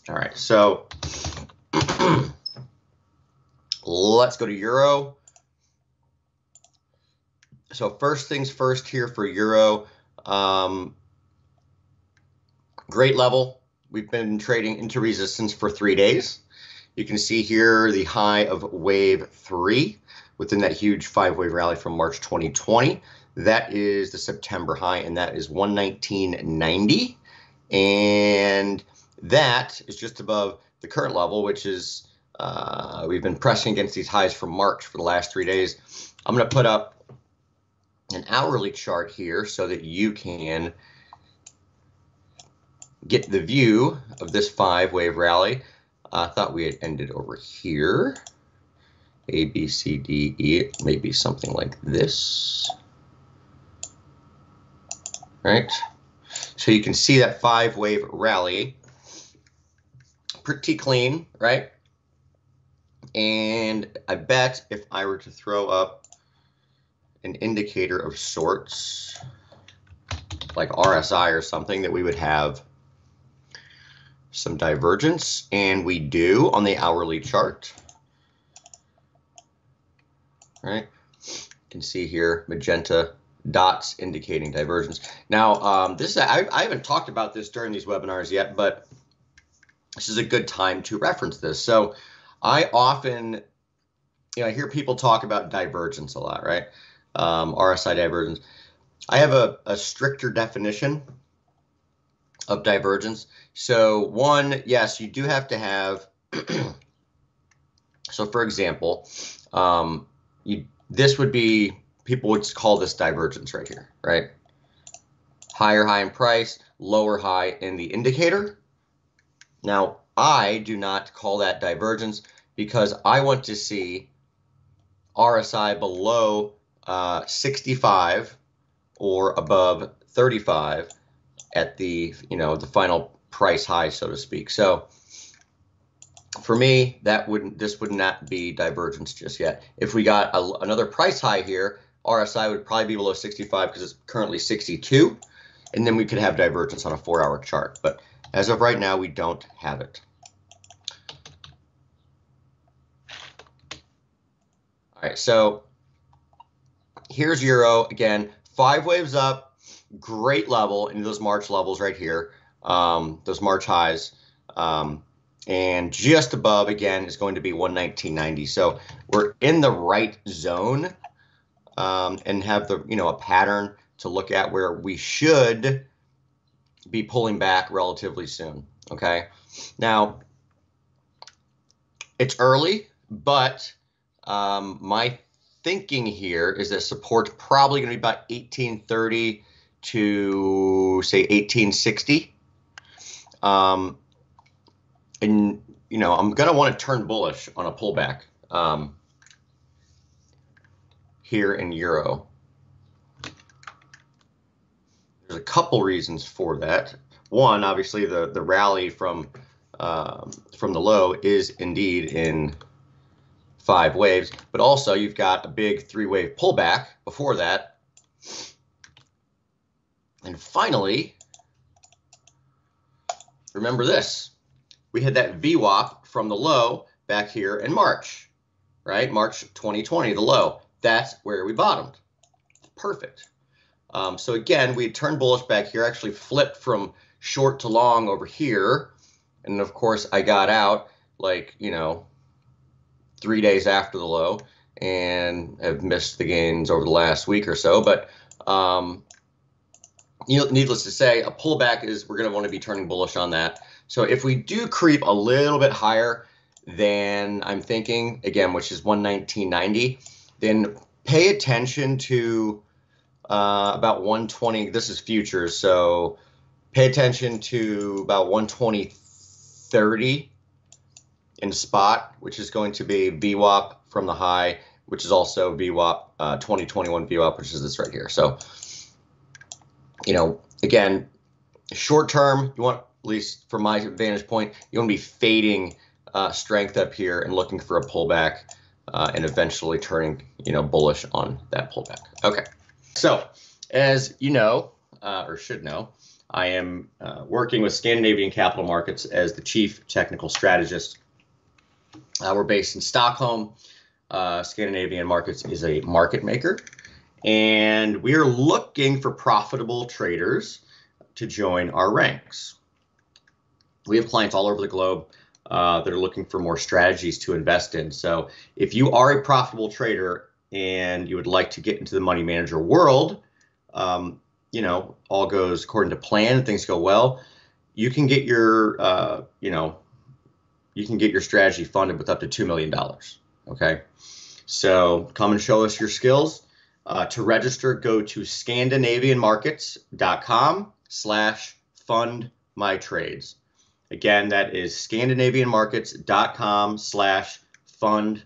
All right, so let's go to euro. So first things first here for euro. Great level. We've been trading into resistance for 3 days. You can see here the high of wave 3 within that huge 5-wave rally from March 2020. That is the September high, and that is 119.90. And that is just above the current level, which is we've been pressing against these highs from March for the last 3 days. I'm going to put up an hourly chart here so that you can get the view of this 5-wave rally. I thought we had ended over here. A, B, C, D, E, maybe something like this. Right? So you can see that 5-wave rally. Pretty clean, right? And I bet if I were to throw up an indicator of sorts, like RSI or something, that we would have some divergence, and we do on the hourly chart. Right? You can see here magenta dots indicating divergence. Now, this is I haven't talked about this during these webinars yet, but this is a good time to reference this. So I often, I hear people talk about divergence a lot, right? RSI divergence. I have a stricter definition of divergence. So one, yes, you do have to have, so for example, this would be, people would call this divergence right here, right? Higher high in price, lower high in the indicator. Now, I do not call that divergence because I want to see RSI below 65 or above 35 at the, the final price high, so to speak. So for me, this would not be divergence just yet. If we got another price high here, RSI would probably be below 65 because it's currently 62, and then we could have divergence on a 4-hour chart. But as of right now, we don't have it. All right, so here's euro again, 5 waves up, great level into those March levels right here, those March highs, and just above again is going to be 119.90. So we're in the right zone, and have the a pattern to look at where we should be pulling back relatively soon. Okay, now it's early, but my thinking here is that support's probably going to be about 1830 to say 1860. And I'm going to want to turn bullish on a pullback here in euro. There's a couple reasons for that. One, obviously the rally from the low is indeed in 5 waves, but also you've got a big 3-wave pullback before that. And finally, remember this. We had that VWAP from the low back here in March, right? March 2020, the low. That's where we bottomed. Perfect. So again, we had turned bullish back here, actually flipped from short to long over here. And of course, I got out like, 3 days after the low and have missed the gains over the last week or so. But needless to say, a pullback we're going to want to be turning bullish on that. So if we do creep a little bit higher than I'm thinking, again, which is 119.90, then pay attention to about 120. This is futures, so pay attention to about 120.30 in spot, which is going to be VWAP from the high, which is also VWAP 2021 VWAP, which is this right here. So, again, short term, you want, at least from my vantage point, you want to be fading strength up here and looking for a pullback and eventually turning, bullish on that pullback. Okay. So as you know, or should know, I am working with Scandinavian Capital Markets as the Chief Technical Strategist. We're based in Stockholm. Scandinavian Markets is a market maker, and we are looking for profitable traders to join our ranks. We have clients all over the globe that are looking for more strategies to invest in. So if you are a profitable trader and you would like to get into the money manager world, you know, all goes according to plan and things go well, you can get your, you can get your strategy funded with up to $2 million. Okay. So come and show us your skills. To register, go to scandinavianmarkets.com/fundmytrades. Again, that is scandinavianmarkets.com/fundmytrades.